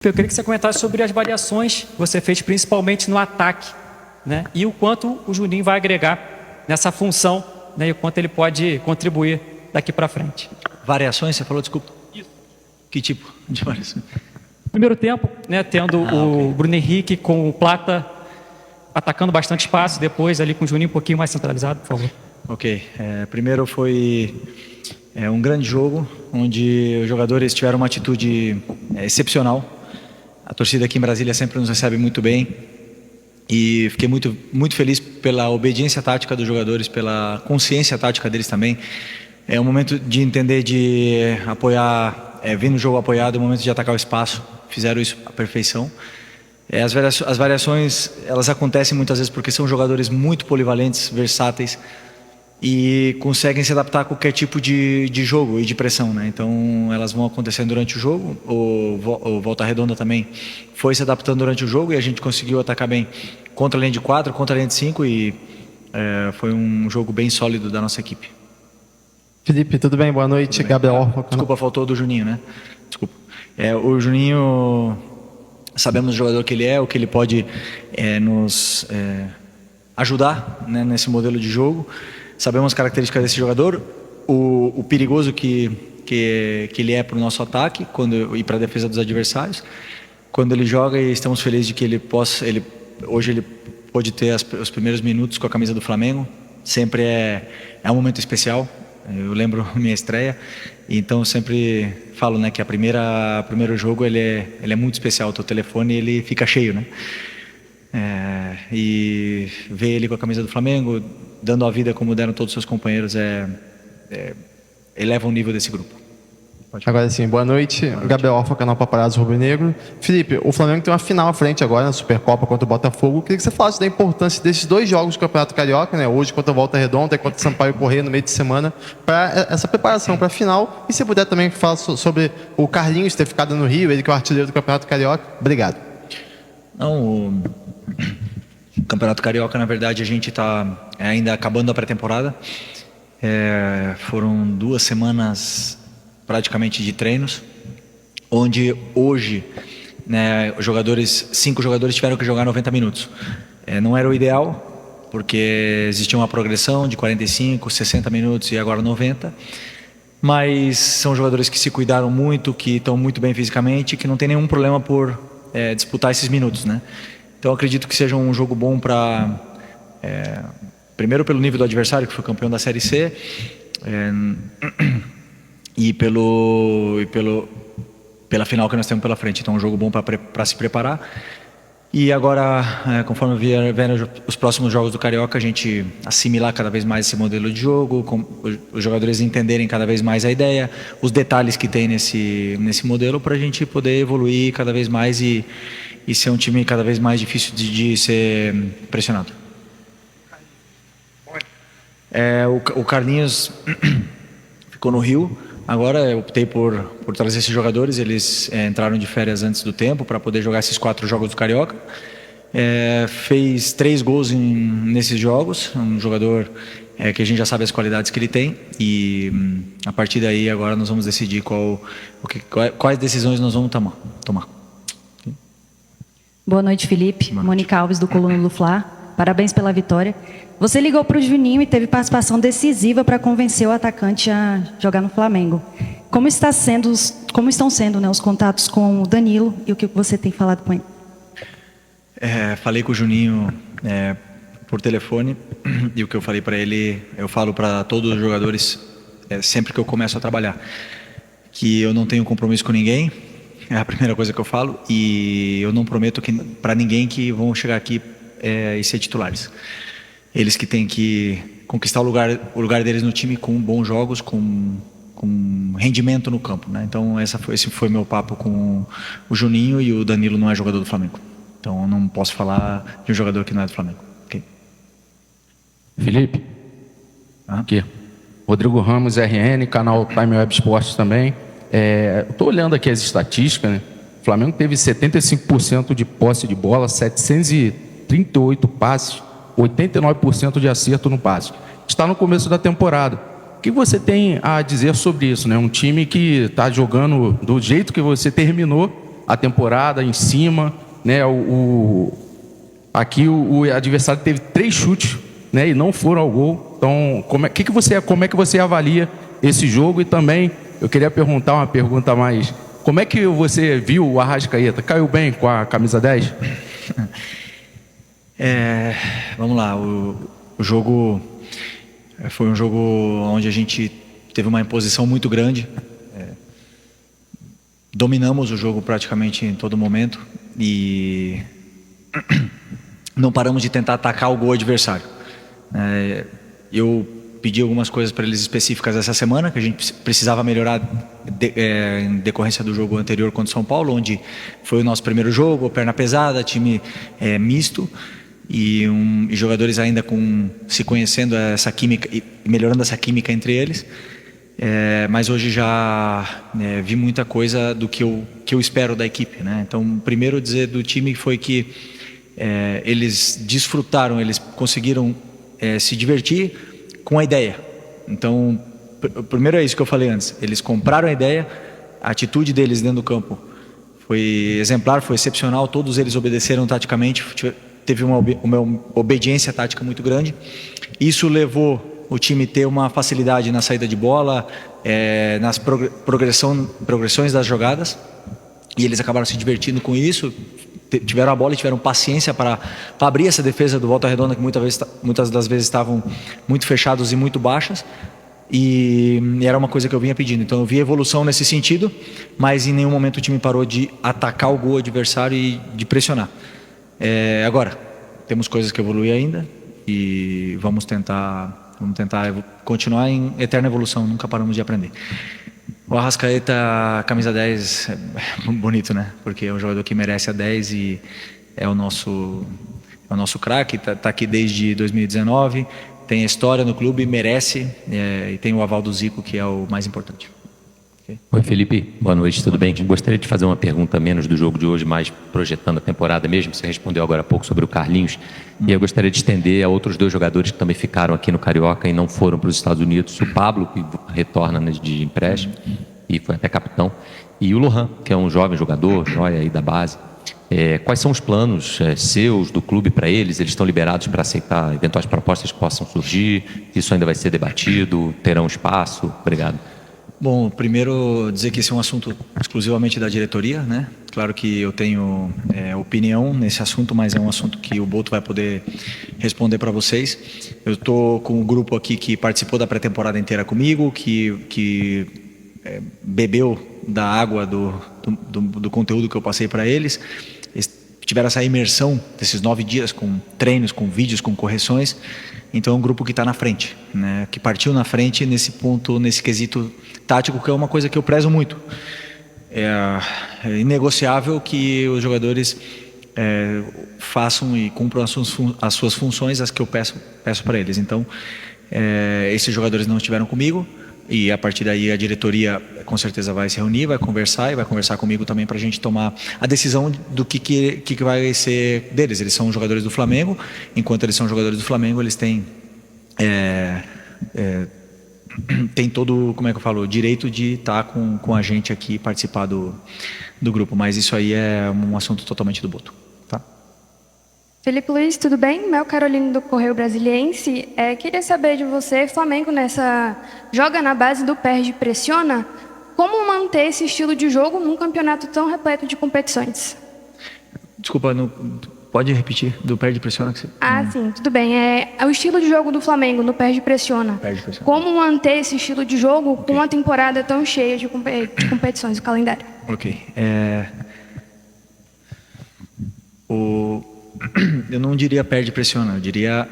Eu queria que você comentasse sobre as variações que você fez, principalmente no ataque, né? E o quanto o Juninho vai agregar nessa função, né? E o quanto ele pode contribuir daqui para frente. Variações, você falou, desculpa? Isso. Que tipo de variações? Primeiro tempo, né? Tendo o Bruno Henrique com o Plata atacando bastante espaço, depois ali com o Juninho um pouquinho mais centralizado, por favor. Ok. Primeiro foi um grande jogo, onde os jogadores tiveram uma atitude excepcional. A torcida aqui em Brasília sempre nos recebe muito bem e fiquei muito feliz pela obediência tática dos jogadores, pela consciência tática deles também. É um momento de entender, de apoiar, vir no jogo apoiado, é um momento de atacar o espaço. Fizeram isso à perfeição. As variações, elas acontecem muitas vezes porque são jogadores muito polivalentes, versáteis e conseguem se adaptar a qualquer tipo de jogo e de pressão, né? Então elas vão acontecendo durante o jogo. O Volta Redonda também foi se adaptando durante o jogo e a gente conseguiu atacar bem contra a linha de 4, contra a linha de 5 e foi um jogo bem sólido da nossa equipe. Felipe, tudo bem? Boa noite. Gabriel. Desculpa, faltou do Juninho, né? Desculpa. O Juninho, sabemos o jogador que ele é, o que ele pode nos ajudar, né, nesse modelo de jogo. Sabemos as características desse jogador, o perigoso que ele é para o nosso ataque e para a defesa dos adversários. Quando ele joga, e estamos felizes de que hoje ele pôde ter os primeiros minutos com a camisa do Flamengo. Sempre é um momento especial. Eu lembro minha estreia, então sempre falo, né, que primeiro jogo ele é muito especial. O teu telefone ele fica cheio, né? E ver ele com a camisa do Flamengo, dando a vida como deram todos os seus companheiros, eleva o nível desse grupo. Agora sim, boa noite. Gabriel Orfa, canal Paparazzo Rubro Negro. Felipe, o Flamengo tem uma final à frente agora na Supercopa contra o Botafogo. Queria que você falasse da importância desses dois jogos do Campeonato Carioca, né? Hoje contra o Volta Redonda e contra o Sampaio Corrêa no meio de semana, para essa preparação para a final. E se puder também falar sobre o Carlinhos ter ficado no Rio, ele que é o artilheiro do Campeonato Carioca. Obrigado. O Campeonato Carioca, na verdade, a gente está ainda acabando a pré-temporada. Foram 2 semanas praticamente de treinos, onde hoje, né, 5 jogadores tiveram que jogar 90 minutos. Não era o ideal, porque existia uma progressão de 45, 60 minutos e agora 90. Mas são jogadores que se cuidaram muito, que estão muito bem fisicamente, que não tem nenhum problema por disputar esses minutos, né? Então acredito que seja um jogo bom para primeiro pelo nível do adversário, que foi campeão da Série C, e pela final que nós temos pela frente. Então é um jogo bom para se preparar. E agora, conforme vierem os próximos jogos do Carioca, a gente assimilar cada vez mais esse modelo de jogo, os jogadores entenderem cada vez mais a ideia, os detalhes que tem nesse modelo, para a gente poder evoluir cada vez mais e ser um time cada vez mais difícil de ser pressionado. O Carlinhos ficou no Rio. Agora eu optei por trazer esses jogadores. Eles entraram de férias antes do tempo para poder jogar esses 4 jogos do Carioca. Fez 3 gols nesses jogos. Um jogador que a gente já sabe as qualidades que ele tem. E a partir daí agora nós vamos decidir quais decisões nós vamos tomar. Boa noite, Felipe. Boa noite. Mônica Alves, do Coluna do Fla. Parabéns pela vitória. Você ligou para o Juninho e teve participação decisiva para convencer o atacante a jogar no Flamengo. Como estão sendo, né, os contatos com o Danilo e o que você tem falado com ele? Falei com o Juninho por telefone e o que eu falei para ele, eu falo para todos os jogadores sempre que eu começo a trabalhar, que eu não tenho compromisso com ninguém. É a primeira coisa que eu falo, e eu não prometo para ninguém que vão chegar aqui e ser titulares. Eles que têm que conquistar o lugar deles no time com bons jogos, com rendimento no campo, né? Então esse foi meu papo com o Juninho, e o Danilo não é jogador do Flamengo. Então eu não posso falar de um jogador que não é do Flamengo. Okay? Felipe, aqui. Rodrigo Ramos, RN, canal Time Web Sports também. Estou olhando aqui as estatísticas, né? O Flamengo teve 75% de posse de bola, 738 passes, 89% de acerto no passe. Está no começo da temporada. O que você tem a dizer sobre isso, né? Um time que está jogando do jeito que você terminou a temporada em cima, né? Aqui o adversário teve 3 chutes, né? E não foram ao gol. Então, como é que você avalia esse jogo? E também eu queria perguntar uma pergunta mais. Como é que você viu o Arrascaeta? Caiu bem com a camisa 10? Vamos lá, o jogo foi um jogo onde a gente teve uma imposição muito grande. Dominamos o jogo praticamente em todo momento e não paramos de tentar atacar o gol adversário. Eu pedi algumas coisas para eles específicas essa semana, que a gente precisava melhorar em decorrência do jogo anterior contra o São Paulo, onde foi o nosso primeiro jogo, perna pesada, time misto, e jogadores ainda se conhecendo essa química e melhorando essa química entre eles. Mas hoje já vi muita coisa do que eu espero da equipe, né? Então, primeiro dizer do time foi que eles desfrutaram, eles conseguiram se divertir com a ideia. Então, primeiro é isso que eu falei antes. Eles compraram a ideia, a atitude deles dentro do campo foi exemplar, foi excepcional. Todos eles obedeceram taticamente, teve uma obediência tática muito grande. Isso levou o time a ter uma facilidade na saída de bola, nas progressões das jogadas, e eles acabaram se divertindo com isso. Tiveram a bola e tiveram paciência para abrir essa defesa do Volta Redonda, que muitas das vezes estavam muito fechados e muito baixas, e era uma coisa que eu vinha pedindo. Então eu vi evolução nesse sentido, mas em nenhum momento o time parou de atacar o gol adversário e de pressionar. Agora, temos coisas que evoluir ainda e vamos tentar continuar em eterna evolução, nunca paramos de aprender. O Arrascaeta, camisa 10, é bonito, né? Porque é um jogador que merece a 10 e é o nosso craque, tá aqui desde 2019, tem a história no clube, merece, e tem o aval do Zico, que é o mais importante. Okay? Oi, Felipe, boa noite, tudo bem? Gostaria de fazer uma pergunta menos do jogo de hoje, mais projetando a temporada mesmo. Você respondeu agora há pouco sobre o Carlinhos, e eu gostaria de estender a outros 2 jogadores que também ficaram aqui no Carioca e não foram para os Estados Unidos: o Pablo, que retorna de empréstimo e foi até capitão, e o Lohan, que é um jovem jogador, joia aí da base. Quais são os planos seus, do clube, para eles? Eles estão liberados para aceitar eventuais propostas que possam surgir? Isso ainda vai ser debatido? Terão espaço? Obrigado. Bom, primeiro dizer que esse é um assunto exclusivamente da diretoria, né? Claro que eu tenho opinião nesse assunto, mas é um assunto que o Boto vai poder responder para vocês. Eu estou com um grupo aqui que participou da pré-temporada inteira comigo, que bebeu da água do conteúdo que eu passei para eles. Eles tiveram essa imersão desses 9 dias com treinos, com vídeos, com correções. Então é um grupo que está na frente, né? Que partiu na frente nesse ponto, nesse quesito tático, que é uma coisa que eu prezo muito. É inegociável que os jogadores façam e cumpram as suas funções, as que eu peço para eles. Então, esses jogadores não estiveram comigo, e a partir daí a diretoria com certeza vai se reunir, vai conversar e vai conversar comigo também para a gente tomar a decisão do que vai ser deles. Eles são jogadores do Flamengo, enquanto eles são jogadores do Flamengo, eles têm todo, como é que eu falo, o direito de estar com a gente aqui e participar do grupo, mas isso aí é um assunto totalmente do Boto. Tá? Felipe Luiz, tudo bem? Mel Carolino do Correio Brasiliense. Queria saber de você, Flamengo joga na base do perde e pressiona, como manter esse estilo de jogo num campeonato tão repleto de competições? Desculpa, pode repetir, do perde e pressiona? Sim, tudo bem. É o estilo de jogo do Flamengo no perde e pressiona. Como manter esse estilo de jogo com uma temporada tão cheia de competições, o calendário? Ok. Eu não diria perde e pressiona, eu diria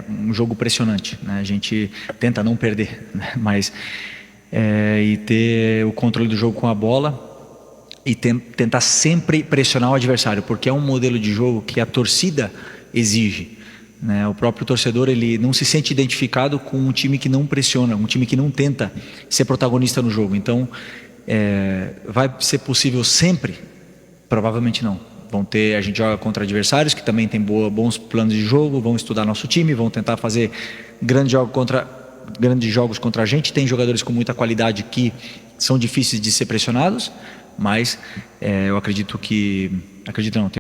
um jogo pressionante, né? A gente tenta não perder, né? Mas e ter o controle do jogo com a bola e tentar sempre pressionar o adversário, porque é um modelo de jogo que a torcida exige, né? O próprio torcedor, ele não se sente identificado com um time que não pressiona, um time que não tenta ser protagonista no jogo. Então, vai ser possível sempre? Provavelmente não. A gente joga contra adversários que também têm bons planos de jogo, vão estudar nosso time, vão tentar fazer grandes jogos contra a gente. Tem jogadores com muita qualidade que são difíceis de ser pressionados, mas eu acredito não,